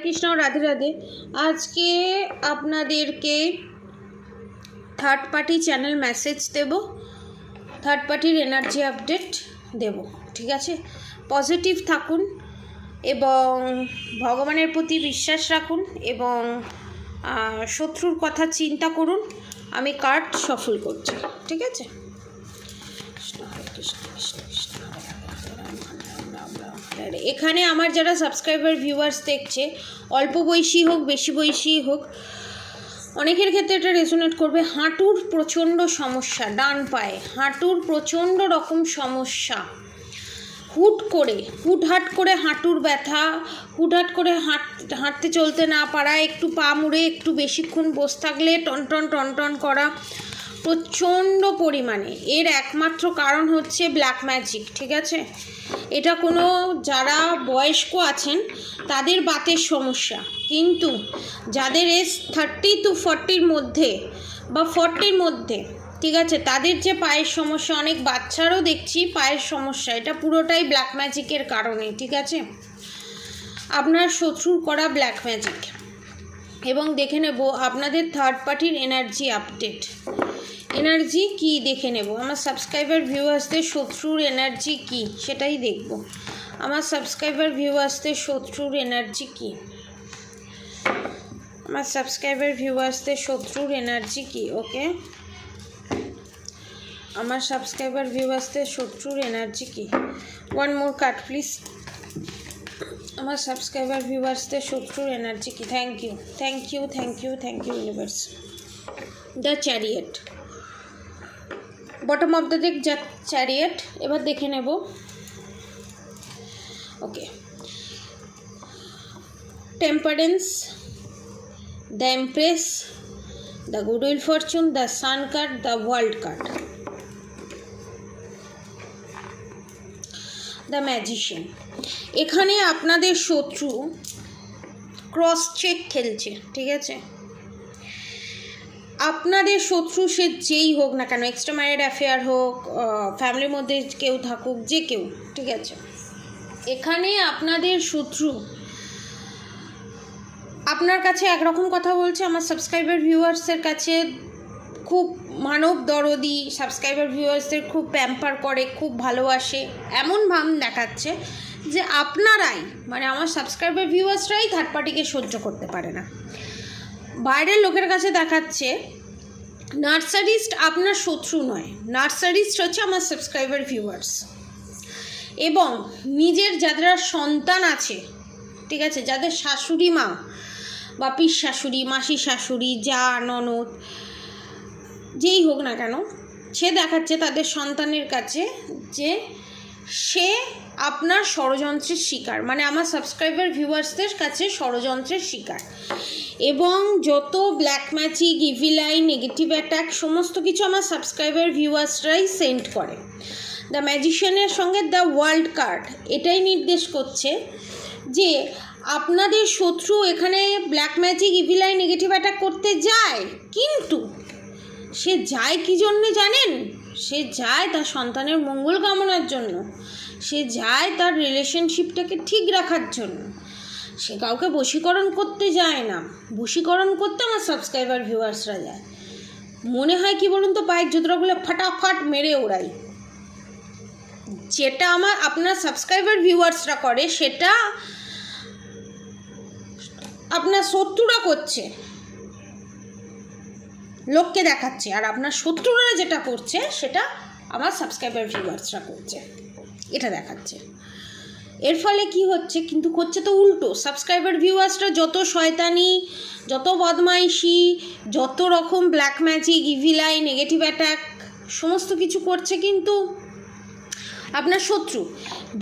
কৃষ্ণ, রাধে রাধে। আজকে আপনাদেরকে third party channel message দেব, third পার্টির এনার্জি আপডেট দেব। ঠিক আছে, পজিটিভ থাকুন এবং ভগবানের প্রতি বিশ্বাস রাখুন এবং শত্রুর কথা চিন্তা করুন। আমি কার্ড সফল করছি, ঠিক আছে। এখানে আমার যারা সাবস্ক্রাইবার ভিউয়ার্স দেখছে, অল্প বয়সী হোক বেশি বয়সী হোক, অনেকের ক্ষেত্রে এটা রেজোনেট করবে। হাঁটুর প্রচণ্ড সমস্যা, ডান পায়ে হাঁটুর প্রচণ্ড রকম সমস্যা, হুটহাট করে হাঁটুর ব্যথা, হুটহাট করে হাঁটতে চলতে না পারা, একটু পা মুড়ে একটু বেশিক্ষণ বসে থাকলে টনটন করা প্রচণ্ড পরিমাণে। এর একমাত্র কারণ হচ্ছে ব্ল্যাক ম্যাজিক, ঠিক আছে। এটা কোনো যারা বয়স্ক আছেন তাদের বাতের সমস্যা, কিন্তু যাদের এজ 30 to 40 মধ্যে বা 40 মধ্যে, ঠিক আছে, তাদের যে পায়ের সমস্যা, অনেক বাচ্চারও দেখছি পায়ের সমস্যা, এটা পুরোটাই ব্ল্যাক ম্যাজিকের কারণে, ঠিক আছে। আপনার শত্রুর করা ব্ল্যাক ম্যাজিক। এবং দেখে নেব আপনাদের থার্ড পার্টির এনার্জি আপডেট। এনার্জি কি দেখে নেব, আমার সাবস্ক্রাইবার ভিউয়ার্সদের শত্রুর এনার্জি কি সেটাই দেখব। আমার সাবস্ক্রাইবার ভিউয়ার্সদের শত্রুর এনার্জি কি, আমার সাবস্ক্রাইবার ভিউয়ার্সদের শত্রুর এনার্জি কি। ওকে, আমার সাবস্ক্রাইবার ভিউয়ার্সদের শত্রুর এনার্জি কি। One more card please. আমার সাবস্ক্রাইবার ভিউয়ার্সদের শত্রুর এনার্জি কি। Thank you universe. The chariot, bottom of the deck যা চ্যারিয়েট। এবার দেখে নেব। Okay, temperance, the empress, the goodwill fortune, the sun card, the world card, the magician. এখানে আপনাদের শত্রু ক্রস চেক খেলছে, ঠিক আছে। আপনাদের শত্রু সে যেই হোক না কেন, এক্সট্রা ম্যারিড অ্যাফেয়ার হোক, ফ্যামিলির মধ্যে কেউ থাকুক, যে কেউ, ঠিক আছে, এখানে আপনাদের শত্রু আপনার কাছে একরকম কথা বলছে। আমার সাবস্ক্রাইবার ভিউয়ার্সের কাছে খুব মানব দরদি, সাবস্ক্রাইবার ভিউয়ার্সদের খুব প্যাম্পার করে, খুব ভালোবাসে, এমন ভাব দেখাচ্ছে যে আপনারাই, মানে আমার সাবস্ক্রাইবার ভিউয়ার্সরাই থার্ড পার্টিকে সহ্য করতে পারে না। বাইরের লোকের কাছে দেখাচ্ছে নার্সারিস্ট আপনার শত্রু নয়, নার্সারিস্ট হচ্ছে আমার সাবস্ক্রাইবার ভিউয়ার্স। এবং নিজের যাদের সন্তান আছে, ঠিক আছে, যাদের শাশুড়ি মা বা পিস শাশুড়ি, মাসি শাশুড়ি, যা ননদ, যেই হোক না কেন, সে দেখাচ্ছে তাদের সন্তানের কাছে যে সে আপনার ষড়যন্ত্রের শিকার, মানে আমার সাবস্ক্রাইবার ভিউয়ার্সদের কাছে ষড়যন্ত্রের শিকার। এবং যত black magic, evil eye, negative attack, সমস্ত কিছু আমার সাবস্ক্রাইবার ভিউয়ার্সরাই সেন্ড করে। দ্য ম্যাজিশিয়ানের সঙ্গে দ্য ওয়ার্ল্ড কার্ড এটাই নির্দেশ করছে যে আপনাদের শত্রু এখানে black magic, evil eye, negative attack করতে যায়, কিন্তু সে যায় কী জন্যে জানেন? সে যায় তার সন্তানের মঙ্গল কামনার জন্য, সে যায় তার রিলেশনশিপটাকে ঠিক রাখার জন্য। সে কাউকে বশীকরণ করতে যায় না, বশীকরণ করতে আমার সাবস্ক্রাইবার ভিউয়ার্সরা যায়। মনে হয় কি বলুন তো, পায়ের জুতোগুলো ফাটাফাট মেরে ওড়াই। যেটা আপনার সাবস্ক্রাইবার ভিউয়ার্সরা করে সেটা আপনার শত্রুরা করছে, লোককে দেখাচ্ছে, আর আপনার শত্রুরা যেটা করছে সেটা আমার সাবস্ক্রাইবার ভিউয়ার্সরা করছে, এটা দেখাচ্ছে। এর ফলে কি হচ্ছে, কিন্তু হচ্ছে তো উল্টো। সাবস্ক্রাইবার ভিউয়ার্সরা যত শয়তানি, যত বদমাইশি, যত রকম black magic, evil eye, negative attack সমস্ত কিছু করছে, কিন্তু আপনার শত্রু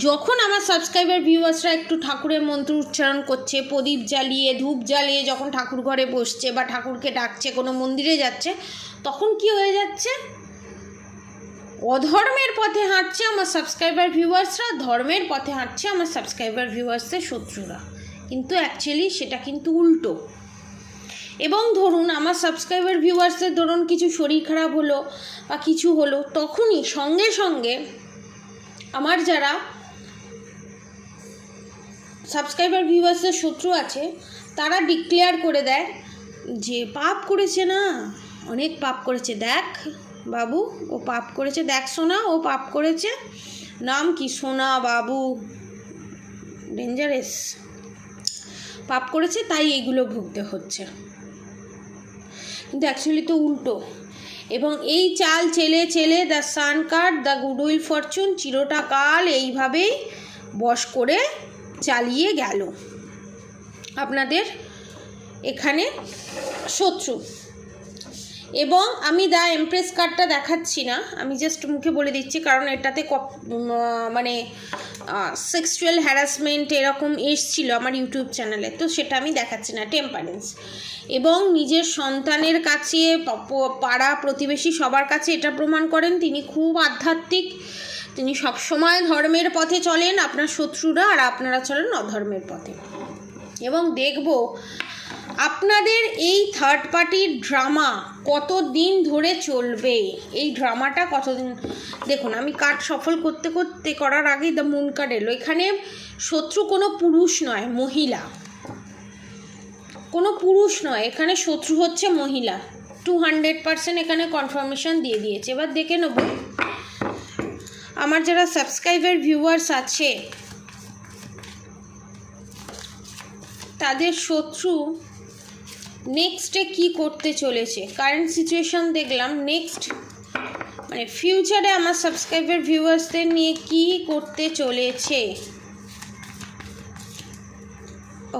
যখন আমার সাবস্ক্রাইবার ভিউয়ার্সরা একটু ঠাকুরের মন্ত্র উচ্চারণ করছে, প্রদীপ জ্বালিয়ে, ধূপ জ্বালিয়ে যখন ঠাকুর ঘরে বসছে বা ঠাকুরকে ডাকছে, কোনো মন্দিরে যাচ্ছে, তখন কি হয়ে যাচ্ছে, অধর্মের পথে হাঁটছে আমার সাবস্ক্রাইবার ভিউয়ার্সরা, ধর্মের পথে হাঁটছে আমার সাবস্ক্রাইবার ভিউয়ার্সদের শত্রুরা। কিন্তু অ্যাকচুয়ালি সেটা কিন্তু উল্টো। এবং ধরুন আমার সাবস্ক্রাইবার ভিউয়ার্সদের ধরুন কিছু শরীর খারাপ হলো বা কিছু হলো, তখনই সঙ্গে সঙ্গে আমার যারা সাবস্ক্রাইবার ভিউয়ার্সের শত্রু আছে, তারা ডিক্লেয়ার করে দেয় যে পাপ করেছে না, অনেক পাপ করেছে, দেখ বাবু ও পাপ করেছে, দেখ সোনা ও পাপ করেছে, নাম কি সোনা বাবু, ডেঞ্জারাস, পাপ করেছে তাই এইগুলো ভুগতে হচ্ছে। কিন্তু অ্যাকচুয়ালি তো উল্টো। এবং এই চাল চেলে চেলে the sun card, the goodwill fortune চিরটা কাল এইভাবেই বশ করে চালিয়ে গেল আপনাদের এখানে শত্রু। এবং আমি দ্য এমপ্রেস কার্ডটা দেখাচ্ছি না, আমি জাস্ট মুখে বলে দিচ্ছি, কারণ এটাতে মানে সেক্সুয়াল হ্যারাসমেন্ট এরকম এসছিল আমার ইউটিউব চ্যানেলে, তো সেটা আমি দেখাচ্ছি না। টেম্পারেন্স, এবং নিজের সন্তানের কাছে, পাড়া প্রতিবেশী সবার কাছে এটা প্রমাণ করেন তিনি খুব আধ্যাত্মিক, তিনি সবসময় ধর্মের পথে চলেন, আপনার শত্রুরা আর আপনারা চলেন অধর্মের পথে। এবং দেখব আপনাদের এই থার্ড পার্টির ড্রামা কতদিন ধরে চলবে, এই ড্রামাটা কতদিন। দেখুন, আমি কার্ড সফল করতে করতে করার আগেই দ্য মুন কার্ড এলো। এখানে শত্রু কোনো পুরুষ নয়, মহিলা, কোনো পুরুষ নয়, এখানে শত্রু হচ্ছে মহিলা। 200% এখানে কনফার্মেশন দিয়ে দিয়েছে। এবার দেখে নেব আমার যারা সাবস্ক্রাইবার ভিউয়ার্স আছে তাদের শত্রু নেক্সটে কি করতে চলেছে। কারেন্ট সিচুয়েশন দেখলাম, নেক্সট মানে ফিউচারে আমার সাবস্ক্রাইবার ভিউয়ার্সদের নিয়ে কি করতে চলেছে।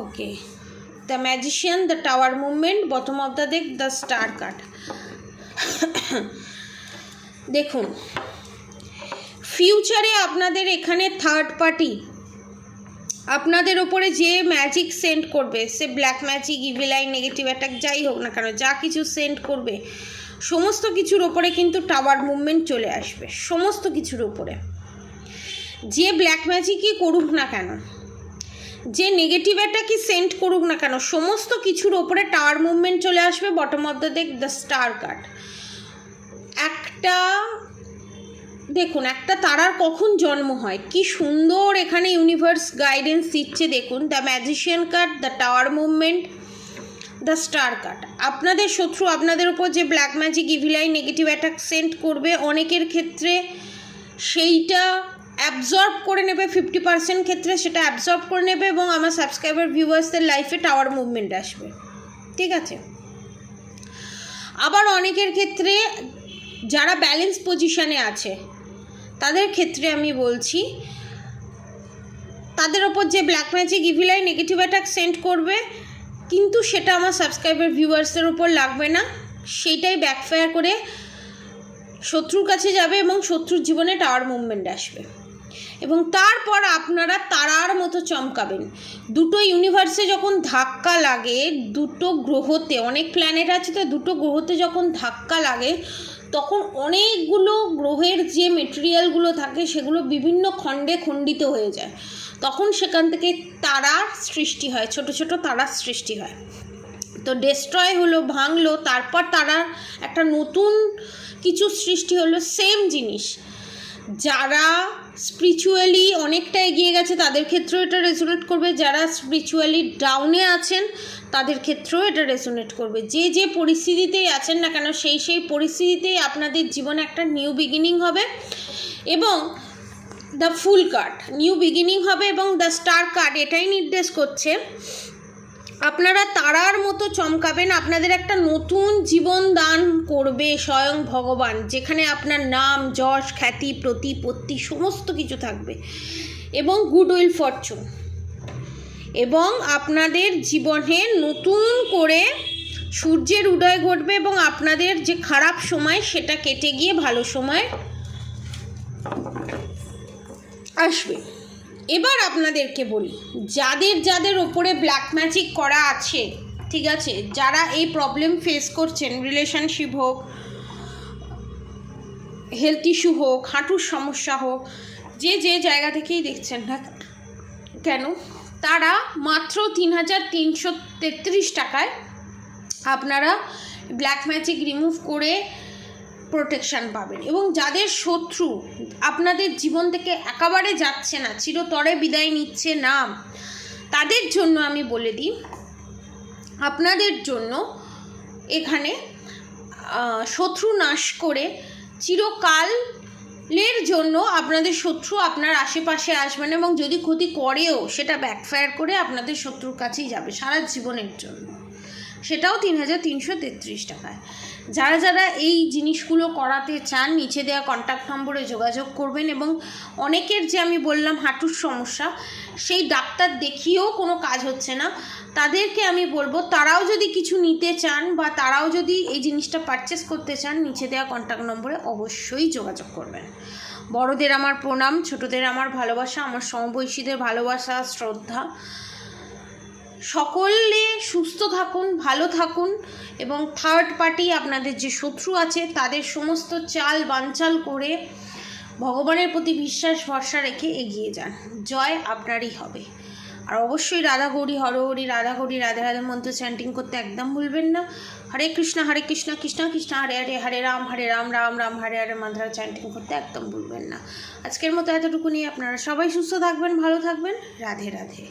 Okay, the magician, the tower movement, bottom of the deck, the star card. দেখুন, ফিউচারে আপনাদের এখানে থার্ড পার্টি আপনাদের ওপরে যে ম্যাজিক সেন্ড করবে, সে black magic, evil eye, negative attack যাই হোক না কেন, যা কিছু সেন্ড করবে সমস্ত কিছুর ওপরে কিন্তু টাওয়ার মুভমেন্ট চলে আসবে। সমস্ত কিছুর ওপরে যে ব্ল্যাক ম্যাজিকই করুক না কেন, যে নেগেটিভ অ্যাটাকই সেন্ড করুক না কেন, সমস্ত কিছুর ওপরে টাওয়ার মুভমেন্ট চলে আসবে। Bottom of the deck, the star card. একটা দেখুন, একটা তারার কখন জন্ম হয়, কি সুন্দর এখানে ইউনিভার্স গাইডেন্স দিচ্ছে। দেখুন, the magician card, the tower movement, the star card. আপনাদের শত্রু আপনাদের উপর যে black magic, evil eye, negative attack send করবে, অনেকের ক্ষেত্রে সেইটা অ্যাবজর্ব করে নেবে, 50% ক্ষেত্রে সেটা অ্যাবজর্ব করে নেবে, এবং আমার সাবস্ক্রাইবার ভিউয়ার্সদের লাইফে টাওয়ার মুভমেন্ট আসবে। ঠিক আছে, আবার অনেকের ক্ষেত্রে যারা ব্যালেন্স পজিশানে আছে তাদের ক্ষেত্রে আমি বলছি, তাদের ওপর যে black magic, evil eye, negative attack send করবে, কিন্তু সেটা আমার সাবস্ক্রাইবার ভিউয়ার্সদের উপর লাগবে না, সেইটাই ব্যাকফায়ার করে শত্রুর কাছে যাবে এবং শত্রুর জীবনে টাওয়ার মুভমেন্ট আসবে। এবং তারপর আপনারা তারার মতো চমকাবেন। দুটো ইউনিভার্সে যখন ধাক্কা লাগে, দুটো গ্রহতে, অনেক প্ল্যানেট আছে তো, দুটো গ্রহতে যখন ধাক্কা লাগে তখন অনেকগুলো গ্রহের যে মেটেরিয়ালগুলো থাকে সেগুলো বিভিন্ন খণ্ডে খণ্ডিত হয়ে যায়, তখন সেখান থেকে তারার সৃষ্টি হয়, ছোট ছোট তারার সৃষ্টি হয়। তো ডেস্ট্রয় হলো, ভাঙলো, তারপর তারার একটা নতুন কিছু সৃষ্টি হলো। সেম জিনিস যারা স্পিরিচুয়ালি অনেকটা এগিয়ে গেছে তাদের ক্ষেত্রেও এটা রেজোনেট করবে, যারা স্পিরিচুয়ালি ডাউনে আছেন তাদের ক্ষেত্রেও এটা রেজোনেট করবে। যে যে পরিস্থিতিতেই আছেন না কেন, সেই সেই পরিস্থিতিতেই আপনাদের জীবনে একটা নিউ বিগিনিং হবে। এবং the fool card, new beginning হবে, এবং দ্য স্টার কার্ড এটাই নির্দেশ করছে আপনারা তারার মতো চমকাবেন। আপনাদের একটা নতুন জীবন দান করবে স্বয়ং ভগবান, যেখানে আপনার নাম, যশ, খ্যাতি, প্রতিপত্তি সমস্ত কিছু থাকবে, এবং গুডউইল ফরচুন, এবং আপনাদের জীবনে নতুন করে সূর্যের উদয় ঘটবে, এবং আপনাদের যে খারাপ সময় সেটা কেটে গিয়ে ভালো সময় আসবে। এবার আপনাদেরকে বলি, যাদের যাদের ওপরে ব্ল্যাক ম্যাজিক করা আছে, ঠিক আছে, যারা এই প্রবলেম ফেস করছেন, রিলেশনশিপ হোক, হেলথ ইস্যু হোক, হাঁটুর সমস্যা হোক, যে যে জায়গা থেকেই দেখছেন না কেন, তারা মাত্র 3333 টাকায় আপনারা ব্ল্যাক ম্যাজিক রিমুভ করে প্রোটেকশান পাবেন। এবং যাদের শত্রু আপনাদের জীবন থেকে একেবারে যাচ্ছে না, চিরতরে বিদায় নিচ্ছে না, তাদের জন্য আমি বলে দিই, আপনাদের জন্য এখানে শত্রু নাশ করে চিরকালের জন্য আপনাদের শত্রু আপনার আশেপাশে আসবেন, এবং যদি ক্ষতি করেও সেটা ব্যাকফায়ার করে আপনাদের শত্রুর কাছেই যাবে সারা জীবনের জন্য, সেটাও 3333 টাকায়। যারা যারা এই জিনিসগুলো করাতে চান নিচে দেওয়া কন্ট্যাক্ট নম্বরে যোগাযোগ করবেন। এবং অনেকের যে আমি বললাম হাঁটুর সমস্যা, সেই ডাক্তার দেখিয়েও কোনো কাজ হচ্ছে না, তাদেরকে আমি বলবো তারাও যদি কিছু নিতে চান বা তারাও যদি এই জিনিসটা পারচেস করতে চান, নিচে দেওয়া কন্ট্যাক্ট নম্বরে অবশ্যই যোগাযোগ করবেন। বড়দের আমার প্রণাম, ছোটদের আমার ভালোবাসা, আমার সমবয়সীদের ভালোবাসা শ্রদ্ধা। সকলে সুস্থ থাকুন, ভালো থাকুন, এবং থার্ড পার্টি আপনাদের যে শত্রু আছে তাদের সমস্ত চাল বানচাল করে ভগবানের প্রতি বিশ্বাস ভরসা রেখে এগিয়ে যান। জয় আপনারই হবে। আর অবশ্যই রাধা গৌরী হরহরি, রাধা গৌরী রাধে রাধে মন্ত্র চ্যান্টিং করতে একদম ভুলবেন না। হরে কৃষ্ণ কৃষ্ণ কৃষ্ণ হরে হরে, হরে রাম রাম রাম হরে হরে মন্ত্র চ্যান্টিং করতে একদম ভুলবেন না। আজকের মতো এতটুকু নিয়ে আপনারা সবাই সুস্থ থাকবেন, ভালো থাকবেন। রাধে রাধে।